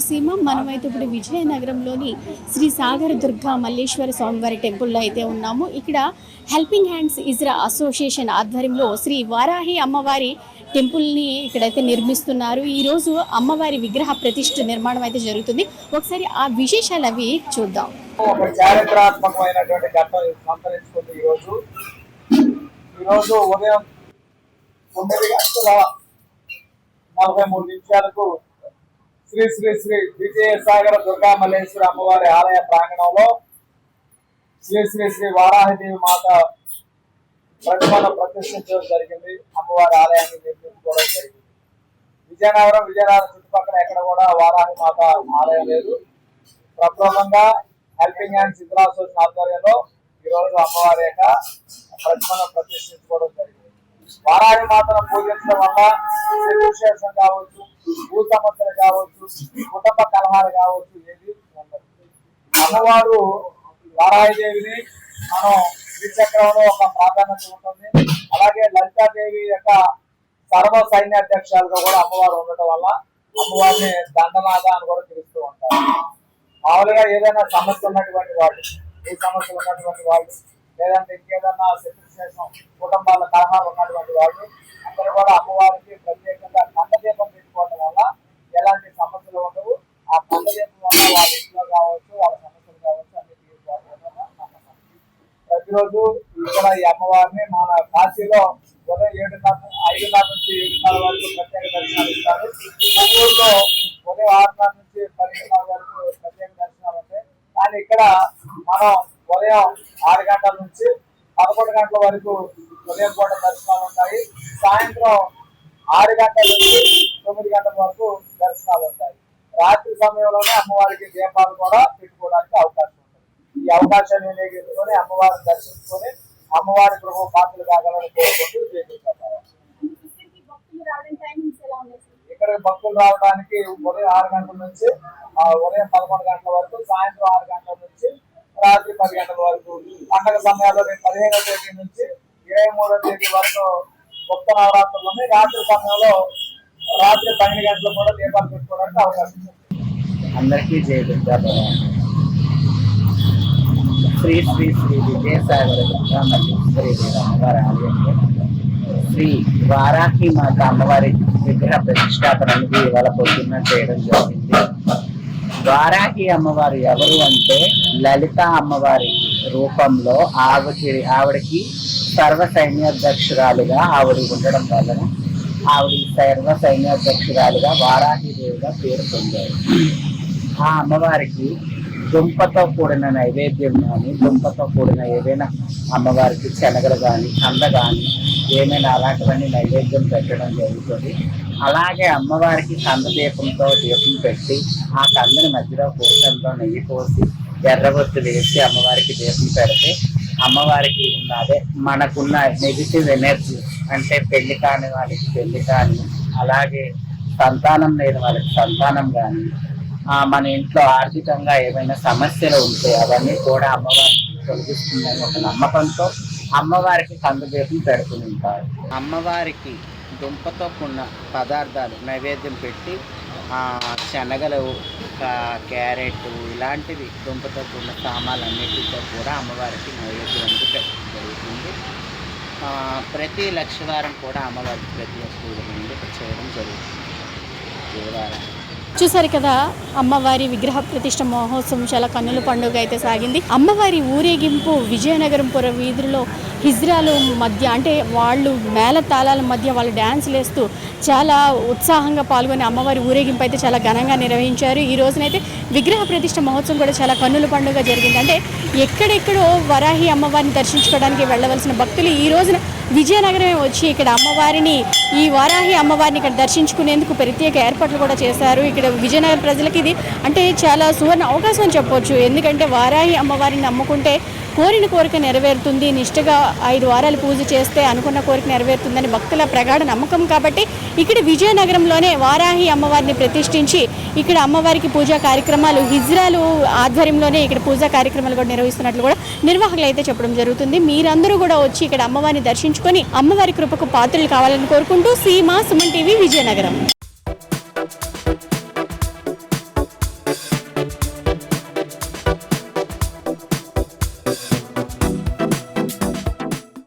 రాయలసీమ. మనమైతే ఇప్పుడు విజయనగరంలోని శ్రీ సాగర దుర్గా మల్లేశ్వర స్వామివారి టెంపుల్లో అయితే ఉన్నాము. ఇక్కడ హెల్పింగ్ హ్యాండ్స్ ఇజ్రా అసోసియేషన్ ఆధ్వర్యంలో శ్రీ వారాహి అమ్మవారి టెంపుల్ని ఇక్కడైతే నిర్మిస్తున్నారు. ఈరోజు అమ్మవారి విగ్రహ ప్రతిష్ఠ నిర్మాణం అయితే జరుగుతుంది. ఒకసారి ఆ విశేషాలు అవి చూద్దాం. ఒక చారిత్రాత్మకమైనటువంటి ఘట్టం సంతరించుకుంది. ఈరోజు ఉదయం 9:43 శ్రీ శ్రీ శ్రీ విజయసాగర దుర్గా మల్లేశ్వర అమ్మవారి ఆలయ ప్రాంగణంలో శ్రీ శ్రీ శ్రీ వారాహిదేవి మాత ప్రతిమను ప్రతిష్ఠించడం జరిగింది. అమ్మవారి ఆలయాన్ని నిర్మించుకోవడం జరిగింది. విజయనగరం చుట్టుపక్కల ఎక్కడ కూడా వారాహి మాత ఆలయం లేదు. ప్రప్రథమంగా హెల్పింగ్ హ్యాండ్స్ ఇజ్రా అసోసియేషన్ ఆధ్వర్యంలో ఈరోజు అమ్మవారి యొక్క ప్రతిమను ప్రతిష్ఠించుకోవడం జరిగింది. వారాహి మాతను పూజించడం వల్ల శత్రుశేషం కావచ్చు, భూ సమస్యలు కావచ్చు, కుటుంబ కలహాలు కావచ్చు ఏది ఉండదు. అమ్మవారు వారాహిదేవిని మనం శ్రీచక్రంలో ఒక ప్రాధాన్యత ఉంటుంది. అలాగే లలితాదేవి యొక్క సర్వ సైన్యాధ్యక్షులుగా కూడా అమ్మవారు ఉండటం వల్ల అమ్మవారిని దండనాథ అని కూడా పిలుస్తూ ఉంటారు. మామూలుగా ఏదైనా సమస్య ఉన్నటువంటి వాళ్ళు, ఏ సమస్యలు ఉన్నటువంటి వాళ్ళు, లేదంటే ఇంకేదన్నా శత్రుశేషం కుటుంబాల కలహాలు ఉన్నటువంటి వాళ్ళు అందరూ కూడా అమ్మవారికి ప్రత్యేకంగా కందదీపం పెట్టుకోవడం వల్ల ఎలాంటి సమస్యలు ఉండవు. ఆ కందదీపం వల్ల వాళ్ళ ఇంట్లో కావచ్చు, వాళ్ళ సమస్యలు కావచ్చు అన్ని తీర్చుకోవడం నమ్మకం. ప్రతిరోజు ఇక్కడ ఈ అమ్మవారిని మన కాశీలో ఉదయం 5:30 నుంచి 7:30 వరకు ప్రత్యేక దర్శనాలు ఇస్తారు. ఊళ్ళో ఉదయం 6:30 నుంచి 10:30 వరకు ప్రత్యేక దర్శనాలు ఉంటాయి. కానీ ఇక్కడ మనం ఉదయం 6 గంటల నుంచి 11 గంటల వరకు ఉదయం పూట దర్శనాలు ఉంటాయి. సాయంత్రం 6 గంటల నుంచి 9 గంటల వరకు దర్శనాలు ఉంటాయి. రాత్రి సమయంలోనే అమ్మవారికి దీపాలు కూడా పెట్టుకోవడానికి అవకాశం ఉంటుంది. ఈ అవకాశాన్ని వినియోగించుకొని అమ్మవారిని దర్శించుకొని అమ్మవారి గృహ పాత్రలు కాగలని కోరుకుంటూ చేపిస్తారు. ఇక్కడ భక్తులు రావడానికి ఉదయం 6 గంటల నుంచి ఉదయం 11 గంటల వరకు, సాయంత్రం 6 గంటల నుంచి రాత్రి 10 గంటల వరకు. పండగ సమయాల్లో 15వ తేదీ నుంచి 23వ తేదీ వరకు భక్త నవరాత్రులని, రాత్రి సమయంలో రాత్రి 12 గంటలు కూడా దీపాలు పెట్టుకోవడానికి అవకాశం ఉంది. అందరికీ జై దుర్గా శ్రీ శ్రీ శ్రీ విజయసాగర దుర్గా మల్లేశ్వరి అమ్మవారి ఆలయంలో శ్రీ వారాహి మాత అమ్మవారి విగ్రహ ప్రతిష్టాపనకి ఇవాళ పొద్దున్న చేయడం జరిగింది. వారాహి అమ్మవారు ఎవరు అంటే లలిత అమ్మవారి రూపంలో ఆవిడకి సర్వ సైన్యాధ్యక్షురాలుగా ఆవిడ ఉండడం వలన ఆవిడ సర్వ సైన్యాధ్యక్షురాలుగా వారాహిదేవిగా పేరు పొందారు. ఆ అమ్మవారికి దుంపతో కూడిన నైవేద్యం కానీ, దుంపతో కూడిన ఏదైనా అమ్మవారికి శనగలు కానీ, కంద కానీ ఏమైనా అలాంటివన్నీ నైవేద్యం పెట్టడం జరుగుతుంది. అలాగే అమ్మవారికి కంద దీపంతో దీపం పెట్టి ఆ కందని మధ్యలో పూసంతో నెయ్యి పోసి ఎర్రబొత్తులు వేసి అమ్మవారికి దీపం పెడితే అమ్మవారికి అదే మనకున్న నెగిటివ్ ఎనర్జీ అంటే పెళ్లి కాని వాళ్ళకి పెళ్లి కానీ, అలాగే సంతానం లేని వాళ్ళకి సంతానం కానీ, మన ఇంట్లో ఆర్థికంగా ఏమైనా సమస్యలు ఉంటే అవన్నీ కూడా అమ్మవారికి తొలగిస్తుందని ఒక నమ్మకంతో అమ్మవారికి కందదీపం పెడుతూ ఉంటారు. అమ్మవారికి దుంపతో కూడిన పదార్థాలు నైవేద్యం పెట్టి శనగలు, క్యారెట్ ఇలాంటివి దుంపతో కూడిన సామాన్లన్నిటితో కూడా అమ్మవారికి నైవేద్యం అనేది పెట్టడం జరుగుతుంది. ప్రతి లక్షవారం కూడా అమ్మవారికి ప్రతి పూజలు చేయడం జరుగుతుంది. చూసారు కదా, అమ్మవారి విగ్రహ ప్రతిష్ఠ మహోత్సవం చాలా కన్నుల పండుగ అయితే సాగింది. అమ్మవారి ఊరేగింపు విజయనగరం పుర వీధుల్లో హిజ్రాలు మధ్య, అంటే వాళ్ళు మేళ తాళాల మధ్య వాళ్ళు డ్యాన్సులు వేస్తూ చాలా ఉత్సాహంగా పాల్గొని అమ్మవారి ఊరేగింపు అయితే చాలా ఘనంగా నిర్వహించారు. ఈ రోజునైతే విగ్రహ ప్రతిష్ఠ మహోత్సవం కూడా చాలా కన్నుల పండుగ జరిగింది. అంటే ఎక్కడెక్కడో వరాహి అమ్మవారిని దర్శించుకోవడానికి వెళ్ళవలసిన భక్తులు ఈ రోజున విజయనగరమే వచ్చి ఇక్కడ అమ్మవారిని, ఈ వారాహి అమ్మవారిని ఇక్కడ దర్శించుకునేందుకు ప్రత్యేక ఏర్పాట్లు కూడా చేశారు. ఇక్కడ విజయనగరం ప్రజలకి ఇది అంటే చాలా సువర్ణ అవకాశం అని చెప్పొచ్చు. ఎందుకంటే వారాహి అమ్మవారిని నమ్ముకుంటే కోరిన కోరిక నెరవేరుతుంది, నిష్ఠగా 5 వారాలు పూజ చేస్తే అనుకున్న కోరిక నెరవేరుతుందని భక్తుల ప్రగాఢ నమ్మకం. కాబట్టి ఇక్కడ విజయనగరంలోనే వారాహి అమ్మవారిని ప్రతిష్ఠించి ఇక్కడ అమ్మవారికి పూజా కార్యక్రమాలు హిజ్రాలు ఆధ్వర్యంలోనే ఇక్కడ పూజా కార్యక్రమాలు కూడా నిర్వహిస్తున్నట్లు కూడా నిర్వాహకులు అయితే చెప్పడం జరుగుతుంది. మీరందరూ కూడా వచ్చి ఇక్కడ అమ్మవారిని దర్శించుకొని అమ్మవారి కృపకు పాత్రలు కావాలని కోరుకుంటూ సీమా సుమన్ టీవీ విజయనగరం.